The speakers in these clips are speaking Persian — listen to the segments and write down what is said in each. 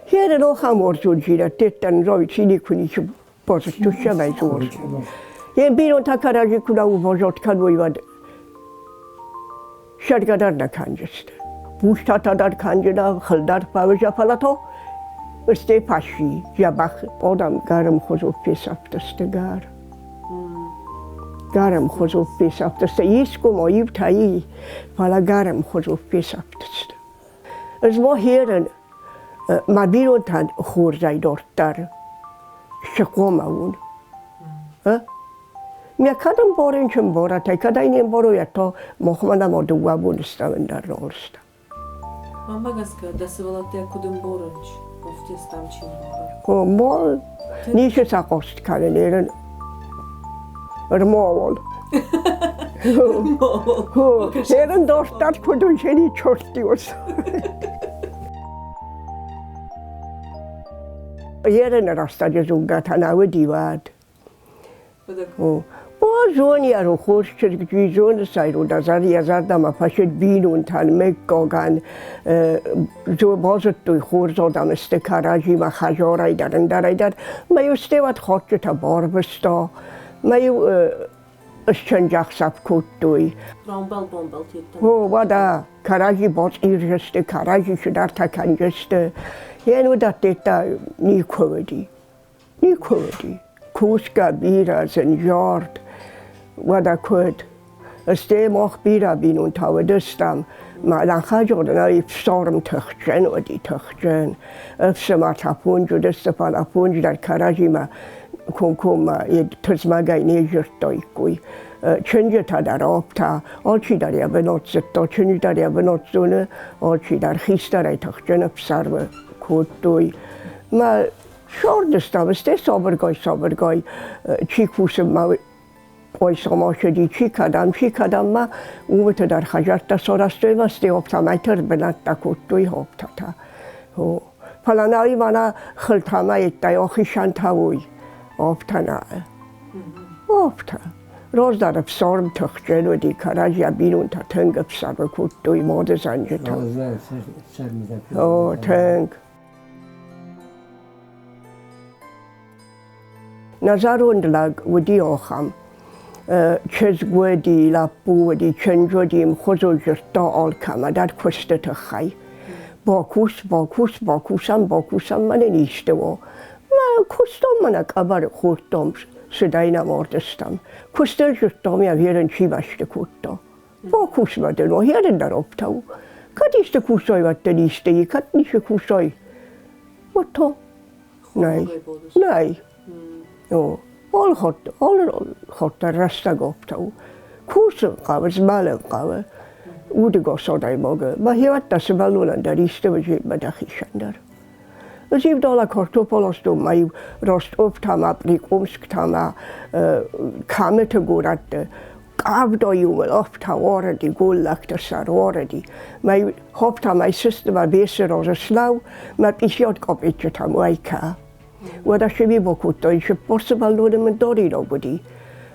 Hier nog aan wordt zo gira, dit en zo iets niet kunnen je pas het tussen bij zo. Je Bинонтæ karaji kuna uvojot kan we wat. Shadgadar na kanjest. Pushta dar kanjeda khaldar pavja palato. Ste pashi jabach odam garam khozov pesaptaste gar. Garam khozov pesaptaste isko moiv tai pala garam khozov pesaptaste. Es mo heren maar Bинонтæ hoor zij dortar. Shakoma un. Mia kadam boren chum borata kadaini boro yato mohmana modu wabunsta vendar rolsta. Mamagaska da se volate kudum boronč, ofte stamčin bora. O mol niše sakost kaleniren. Rmol. Heren dostat kudun cheni chortios. Heren rasta zungat hanawe divad. زون یا رو خوش چرکی زون سایرو دزار یزار دم پاشد بینونتەن مگاگان زو بازت توی خورز آدم استکاراجی ما خجارای دارن دارای دار میو استوات خاطر تا بار بستا میو اشچنجاق سب کود توی. رامبل بامبل تیتن. هو وادا کاراجی باز ایرجسته کاراجی شدار تا کنجسته یعنی داد دیتا نیکودی نیکودی کوسکا بیرا زنجارد ودا کود استه ماخ بیرا Bинонтæ و دستم ما لنخجارن ایفسارم تخجن و دی تخجن افسما تپونج و دست پالا پونج در کاراجی ما کنکوم تزمگای نیجرد دایکوی چنج تا در آب تا آلچی در یا بنات تا چنج در یا بنات زونه آلچی در خیست در تخجن افسار و کود دوی ما شار دستم استه سابرگای چی کوسم ما پایساما شدی چی کدام ما اومت در خجرت سارستوی واسته آبتا میتر بنات تا کود دوی آبتا تا پلانایی مانا خلطا میتای آخیشان تاوی آبتا نه آبتا روز در افسارم تخجن و دی کاراجی Bинонтæ تنگ افسار و کود دوی ماده زنجه تا تنگ نظروندلگ و دی آخم چزگو دی لپو و دی چنجو دیم خوزو جرتا آل کمه در کشت تخی باکوسم من نیشته و من کستم منک ابر خوردم صدای نماردستم کستل جرتام یا هیرن چی بشته کتا باکوس بدن و هیرن در آبتاو کدیشته کوسای وقت نیشته ای کد نیشه کوسای و تو نه آل خاطر رسته گفته کوسن قوه زبالن قوه او دیگه سادای ماگه با هیوت دست بلونن در ایسته و جیب بدخیشن در از ایو دالا کارتوپل استو مایو راست افتما بریکومسک تما کامه تا گورد قاب دایومل افتا واردی گول لکتر سر واردی مایو هفتا مای سیستم بیسه راز سلاو ما بیشیاد قاب ایچه تموی که و در شبیه با کودتایی که پرسبالونه من داری را بودی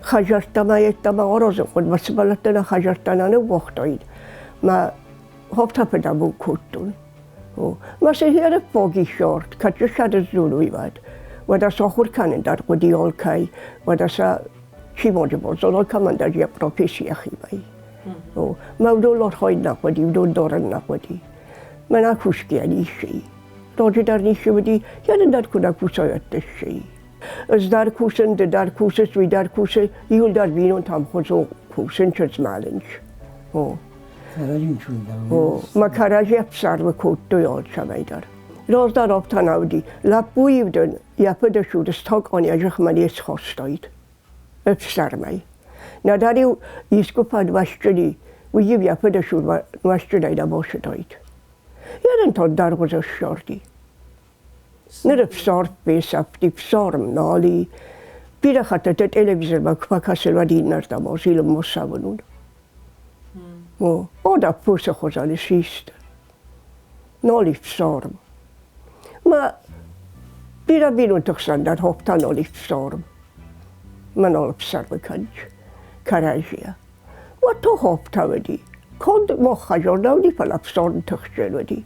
خجرتما ایتما آرازم خود بسبالتنا خجرتنانه وقتایید ما هفته پدا بو کودتون ما سهیر پاگی شارد که شد زولوی باد و در ساخور کنن در قدی آلکای و در سا چی ماجه بازال که من در یک پراپیسی اخی بایی ما دولار خواهید نقودی و دول دارن نقودی من اکوشکی نیشی راجع در نیشه بدی یعنی در کودک کوسایت دشتی از در کوسن در کوسس وی در کوسه یول در Bинонтæ خوزو کوسن چز مالنج ما کاراجی افسار و کود دو یاد شوی در راز در آبتا نودی لپوی بدن یپه دشود استاک آنی اجخ منی از خواستایید افسار می نداری ایسکو پد وشجدی و یپه دشود وشجدی دا باشدایید یادن تا در گذاشت شاردی نر افسار بیسفتی افسارم نالی بیره خطه تلویزر با کسل و دین نردم آزیل مصابنون آده پوس خوزالی سیست نالی افسارم ما بیره Bинонтæ سندر هفته نالی افسارم من نال افسار بکنج کاراجیه و تو هفته بدی کند ما خجار نودی پل افسارم تخجل ودی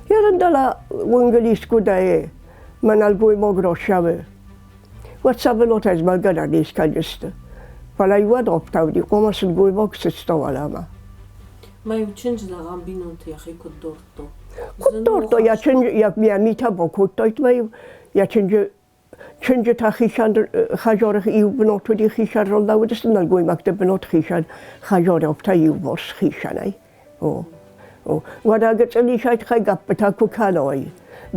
Ярандала вангелиску дае, маналгой могрошаве. Вот сабелот аз магана нисканеста. Палайвад оптавди, комасл гой моксестовалама. Май ученждаган бинонтæ яхи коддорто. Коддорто я ченж я мита бокотойт май я ченж та хишан хажор иубноту ди хишан роллавдес налгой мактебнот хишан хажор опта иубос хишанай. О واداگچلی شاید خیلی گپتا کوکانوی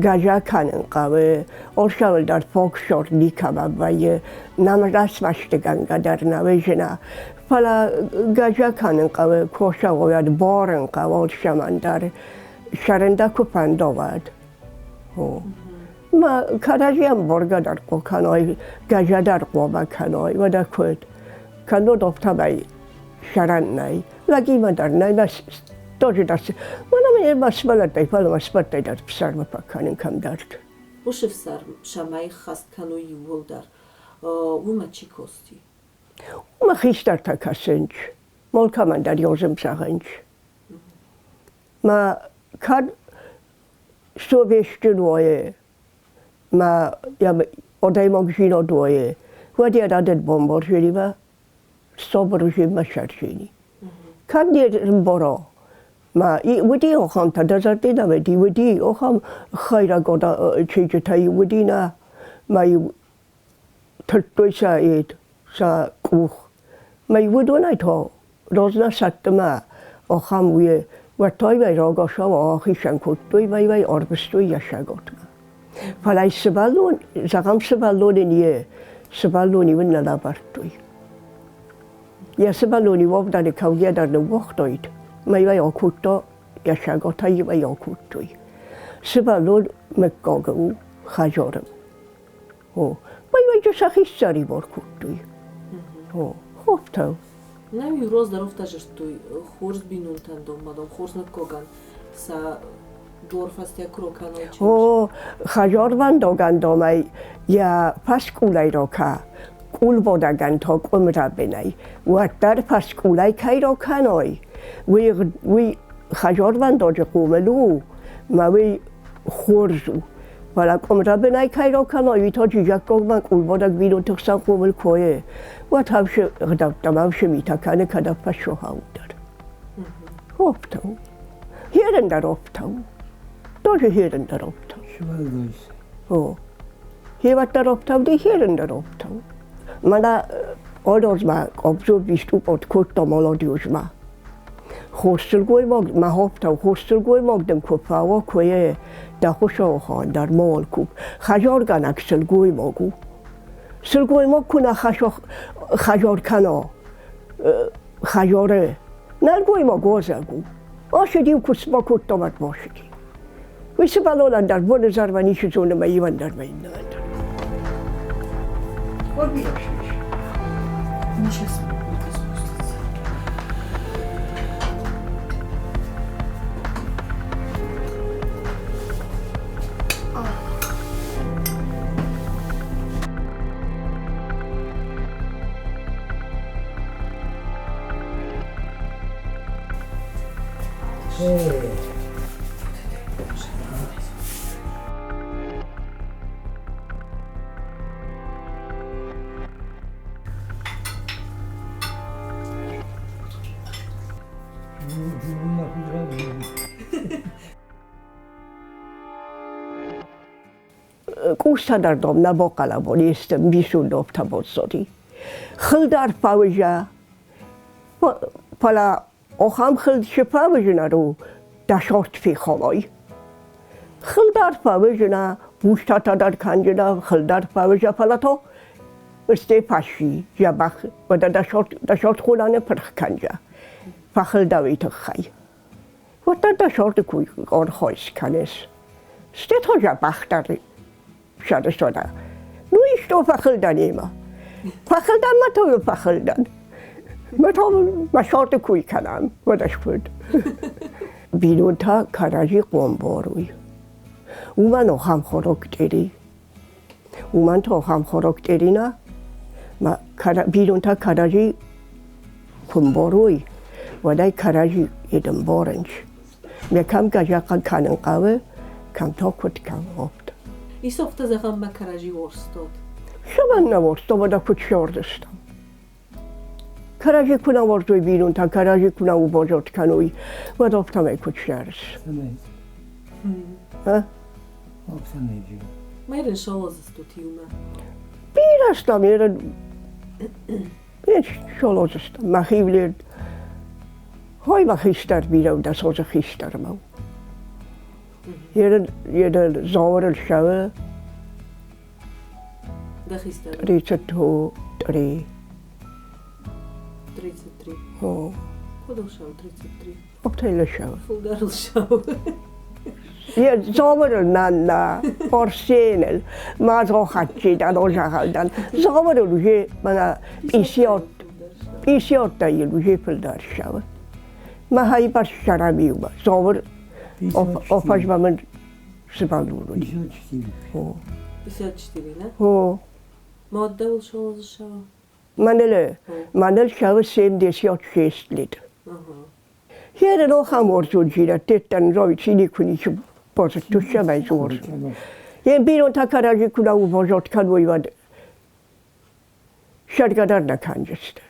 گاجا کانن قوی آشال در فوق شور نیکم وای نمراس مشتگان قدر نویجنا فلا گاجا کانن قوی کوشا وید بارن قوی شمان در شرنده کوپن دواد ما کارجیم برگ در کوکانوی گاجا در قوما کانوی ودا کود کانو دفتا بای شرن نای لگی من در نای بس توجه داشت. من مسئله دیگر مسئله در ئەفسارم پاکانم کم دارد. وش ئەفسارم شمای خست کنوی ولدر وما چی کاستی؟ وما خیشتر تا کسنج. مالک من در یازم ساغنج. ما کار سویشت دویه. ما یا آدای مگزینا دویه. وادی عدد بمبار شدی و صبروشی مشرشینی. کار دیرم برا. ما ودی آخام تدازردی نمیدی ودی آخام خیره گودا چیزی تایی ودی نه ما ترتوی ساید سا کوخ ما ودو نیتا روزنا ست ما آخام وی ورتای وی راگاشا و آخیشن کتوی وی آربستوی یشگات ما فلای سبالون زغم سبالون نیه سبالونی ون نلابرتوی یا سبالونی واب در کوگه در نوخت داید مای آکوتا یا شگاتایی و آکوتوی سبالون مکاگو خجارم مای جو سخیش سری بار کوتوی خوب تو نمی روز در افتا جشتوی خورز بینونتن دم مادام خورز نکاگن سا دور فستی کروکانوی چیز خجار ونداگن دامای یا پس کولای را که کول بودگن تا کم را بینای و در پس کولای که را کنای وی خجار ونداج قوملو ما وی خورزو ولی کم را بینای که را کنای تا جیجک من کول بودگ بیرون تخصان قومل کوه و تابش دمامش میتکنه که دفت شوهاو در افتاو هیرن در افتاو داجه هیرن در افتاو هیوت در افتاو دی هیرن در افتاو من آداز ما ابزور بیستو بود کت دامالا دیوز ما خوسترگوی ماگ ما افتاو خوسترگوی ماگدم کفاوا کوه دخوش آخان در مال کوب خجار گنک سلگوی ماگو سلگوی ماگ کنه خجار کنا خجاره نرگوی ما گازگو آشدیم کس ما کت دامت باشدی ویسه بلالن در بول زرونیش زونه ما ایوان در مین نوندر خود بیاشش میشه спуститься. کوستا در دام نبا قلبانی استم بیشون دافتا بازداری خل در پاوجه پلا آخام خل شپاوجه نرو دشارت فی خالای خل در پاوجه نه بوشتا تا در کنجه نه خل در پاوجه پلا تا استه پشی جبخ و دشارت خولانه پرخ کنجه فخل دویت خی و دشارت کوی آن خواهیست کنیس استه تا جبخ در شده شده نویش تو فخلدن ایما فخلدن ما تو فخلدن ما تو مشارت کوی کنم ودش بود بینونتæ کراجی قوم باروی او من هم خوراک دیری او من تو هم خوراک دیری نه بینونتæ کراجی قوم باروی ودای کراجی ایدم بارنج Mekam gajakan kanen kawe, kam tokut kam opta. Is ofta zeggen makaraji worstod. Shabanna worsto vada kut shordestam. Karaji kuna worstoi Bинонтæ, karaji kuna ubojot kanui, vada opta me kut shers. Семей. Ha? Семей. Ma jeden šolo za stutiuma. Pirastam jeden, sholozestam, mahivlid. Hoi ma gistar bidau, das oze gistar mau. Jeden zomerel shawe, Da gisteren. 32, 3. 33. Oh, Kodal šau 33. opta ile shawe. Fulgaril šau. Je zomerel nanna, porsenel, ma zo hatje dan oza dan. Zomerel je mana isiot da je je peldar shawe. Ma hai pas sharabiuba, zomer of as mamen sebaluru. 54. Oh. 54, ne? Oh. Ma oddavil šolo za šau. Manel shawe 76 liter. Hier er nog aan wordt zo'n gira, dit en zoiets zie ik niet pas het tussen bij zo'n. Je Bинонтæ karaji kuna ubojot kanui wat. Shadgadar na kanjest.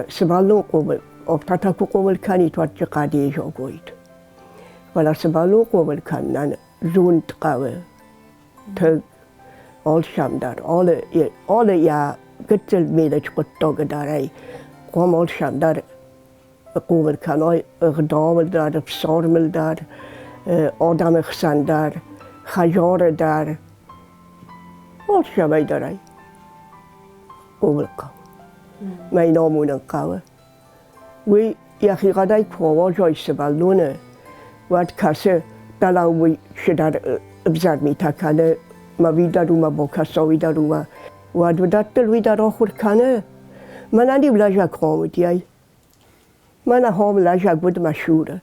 Seballu qobel, optataku qobel kan it wat qadi jogoit. Wala seballu qobel kan nan zunt qawe. Tug all shamdar, alle ja gitzel medech qottoge darai. Qom all shamdar qobel kan oi ægъдау dar, æfsarm dar, adam xandar, khajar dar. All shamay darai. Qobel qawe. Mijn naam en kawe. We gadai kwawa joy seballone. Wat kasse dalang we shedar observe me takane. Ma vida ruma bokasa vida ruma. Wat we dat we daar ook kane. Manani blaja kwam jij. Mana ham laja goed mashura.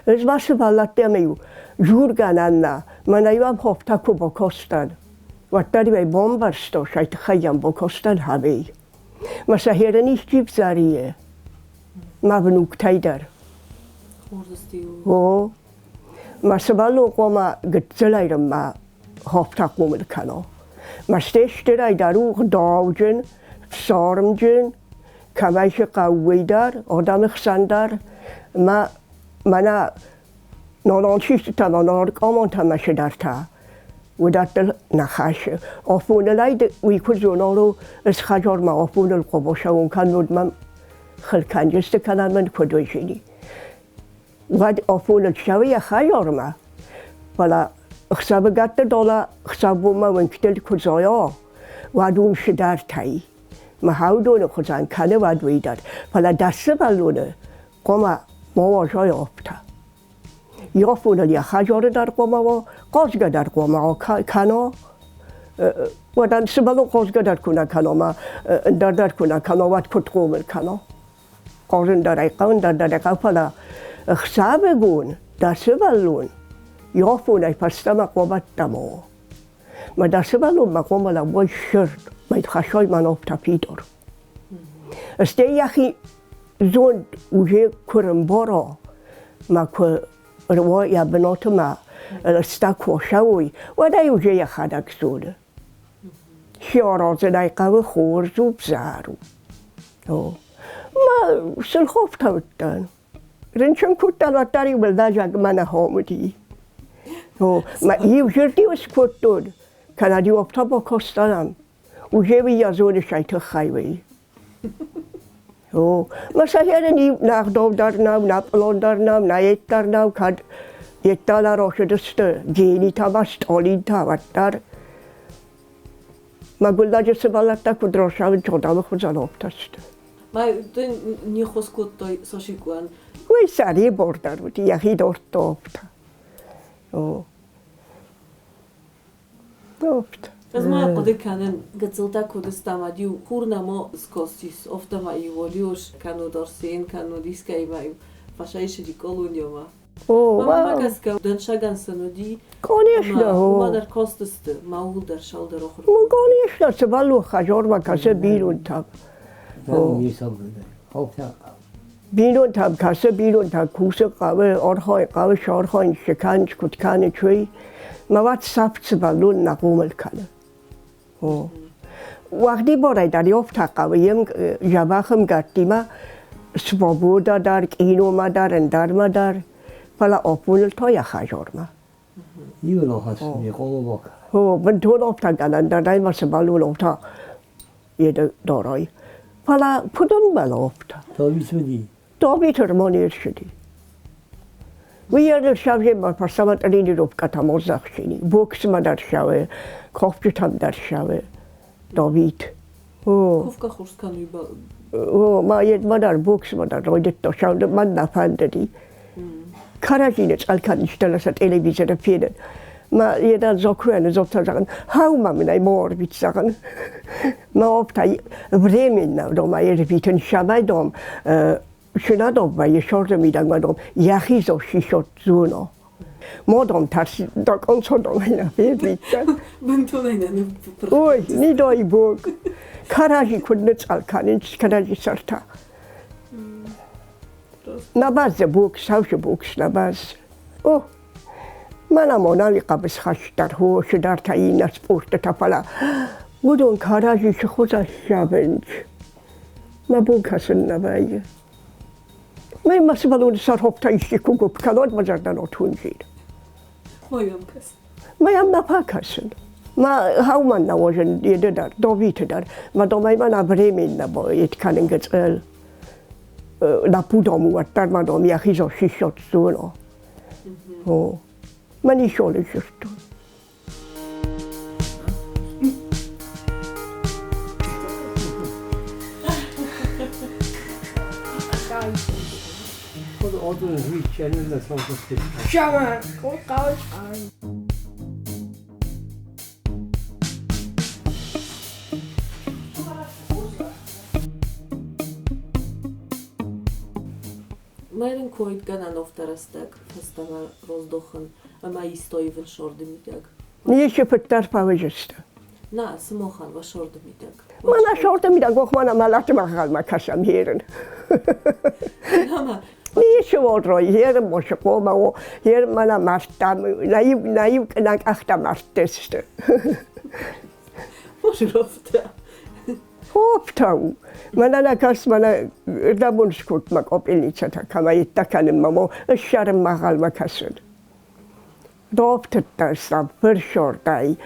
Es was seballatte me jurgananna. Mana iwa hoftaku bokostan. Wat daar wij bombarsto shait khayam bokostan habe. Maar ze hebben niet gypsarië. Maar we ook tijd daar. Oh. Maar ze willen ook maar gezellen maar hoofdtak komen kunnen. Maar steeds er daar ook dauwen, sarmjen, kameisje kauwe daar, adam xandar. Maar na naantjes te maar naar allemaal te maar daar ta. We dat nachasje. Of we leiden, we kunnen zo eens gaan maar of we een kan nooit maar gelkanjes te kan men kudojini. Wat of we het zou je gaan maar. Voilà, ik zou begatten dollar, ik zou maar een keer kudoja. Wat doen ze daar tai? Maar hoe doen we het aan? Kan wat we dat? Voilà, dat ze wel doen. Kom maar, maar zo je opta. Ja, voelen je gaat daar komen, kosga daar komen, kano. Wat dan ze wel kosga daar kunnen kano, maar daar kunnen kano wat goed komen kano. Kosen daar ik kan daar ik afvala. Ik zou gewoon dat ze wel doen. Ja, voelen je pas dan maar wat tamo. Maar dat ze wel doen, maar komen la boy shirt, met gashoy man op tapidor. Stel je geen zo'n uje kuremboro, maar Rwa ja benoten maar stak washawi. Wat hij ook je gaat akzoden. Sjaren ze dat gaan we hoor zoep zaru. Oh, maar ze hoeft het dan. Rinchen kutal wat daar je wil dat je mana homedi. Oh, maar je zult die was kut doen. Kan hij die op top kosten? وجوي يزون شيء تخايوي او مثلا نی نقدام درنام نپلان درنام نیت درنام کد یتالا روشدست جینی تامست آلین تامتر ما گلدا جس بالات کدراشام چودام خودزانوبتست ما تو نیخوس کود توی ساشیکوان وی سری بردار بودی یکی دورت دوبت او دوبت از ما قدر کنن گذلتا کودستامادیو خورنامو سکوستیس افتامایی ولیوش کنو درسین کنو دیسکای مایو فشایش دی کلونیو ما ما کسکا دنشگان سنودی конечно ما در کاستست ما در شال در آخر ما конечно سبالو خجار و کاسه بیرون تاب بیرون تاب کاسه بیرون تاب کوسه قوه آرهای قوه شارهای شکنج کتکان چوی مواد سبت سبالو نقومل کنه وقتی برای دریافت قویم جوابم گرفتیم سوابودا در اینو مادر اندر مادر فلا آپول تا یک خجار ما یولا هست میخوام باکر من تو رفت کردن در دای واسه بالو رفت یه دارای فلا پدن بالا رفت تابی شدی تابی ترمانیر شدی و یه شب ما پرسامت اینی رفت کتا مزخ شدی بوکس ما در شوه کافچت هم در شوه داوید کوفکا خورس کنوی با ما یه مادر بوکس مادر رایدت تا شوه من نفنددی کارجینش الکنیشتل است تلویزیون پیدن ما یه دل زاکروان زبطه زن هاو ما منای مار بیت زن ما ابتای времена дома یه بیتن شبای دوم شنادم و یه شارد میدن و دوم یخی زوشی شد زونا ما دوم ترسی دکان شدم اینا بیتن بنتون اینه اوی نیدای بوگ کارجی کننش الکنیش کارجی سرتا نباز بوکس هاوش بوکس نباز اوه من امانالی قبض خش در هوش در تایی نسپورت تفلا بودون کاراجیش خوزش شبنج ما بوکسن نبایی من مسئولون سر هفت تایشی که گفت کلاد مزردن آتون جید مایم کس مایم نپا کسن ما هاو من نواجن یده در داویت در ما دومای من времена نباید کنن گذل نپودم در مدام یخی زاشی شد زونا من ایشاله جستم خود آدم روی چنین نسان کسته شمر خود قوش آن Mijn kooit gaan of daar is dat festival rozdochen, maar je stoï van shordemiddag. نیشه پتر پاوجسته Na, ze mogen was shordemiddag. من اشارت میدم گفت من عملت مخال مکشم هیرن Mama, نیشه واد رای هیرن باشه قوم و هیر من مردم نیو کنک اخت مردسته może rofta. خوب تاو من نکس من دمونش کود مقاب اینیچه تا کمایی تکنم ممو اشار مخال مکسد دابت دستم پر شردای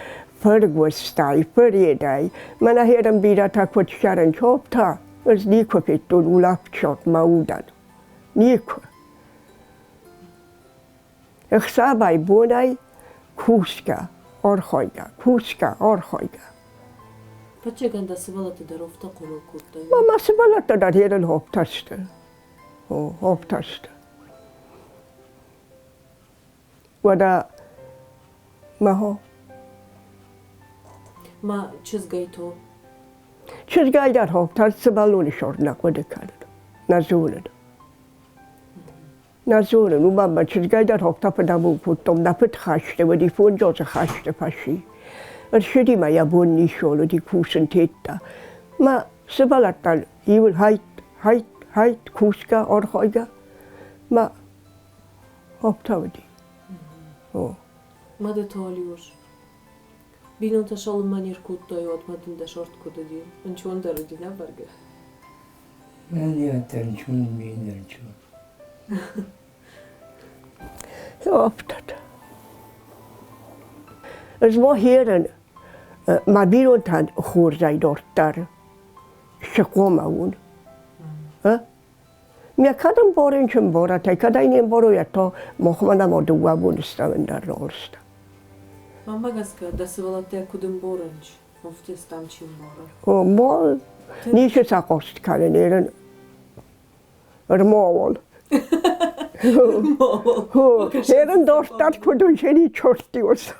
پر گوستای پر یدای من هیرم بیرا تا کود شرن چوب تا از نیکو پیتون اولاف شد مودن نیکو اخصابای بونای کوسکا آرخایگا Pače ganda se valate da rofta komal kurtay. ما مسئولت در هیرن خوب تسته خوب تسته و دا ما Ma, čez gaj to? چیزگاه در خوب تسته بالون شورد نقوده کرد نزونه نو من چیزگاه در خوب تپه دمون کودم نپت خشته و دیفون جاز خشته پشی شدی ما یابون نیشولو دی کوسن تیتا ما سبالتال ایول هایت کوسکا آرخایگا ما هابتاودی Ma de talios. Bинонтæ шалым манер kurtay от madın da short kudu diye. Ben çoğun da rödine barga. من یادتن چون میدن چون هابتاد از ما هیرن ما Бинонтән хурзайдортар шакомаун. Мя кадам боренчем бората, кадайнем бороято мохмана модуабун ставендар ролста. Мамагаска да се валате кудем боренч, офте станчим бора. О, мол, нише сакост каленерен рмовол. Херен достат кудун шени чорти оса.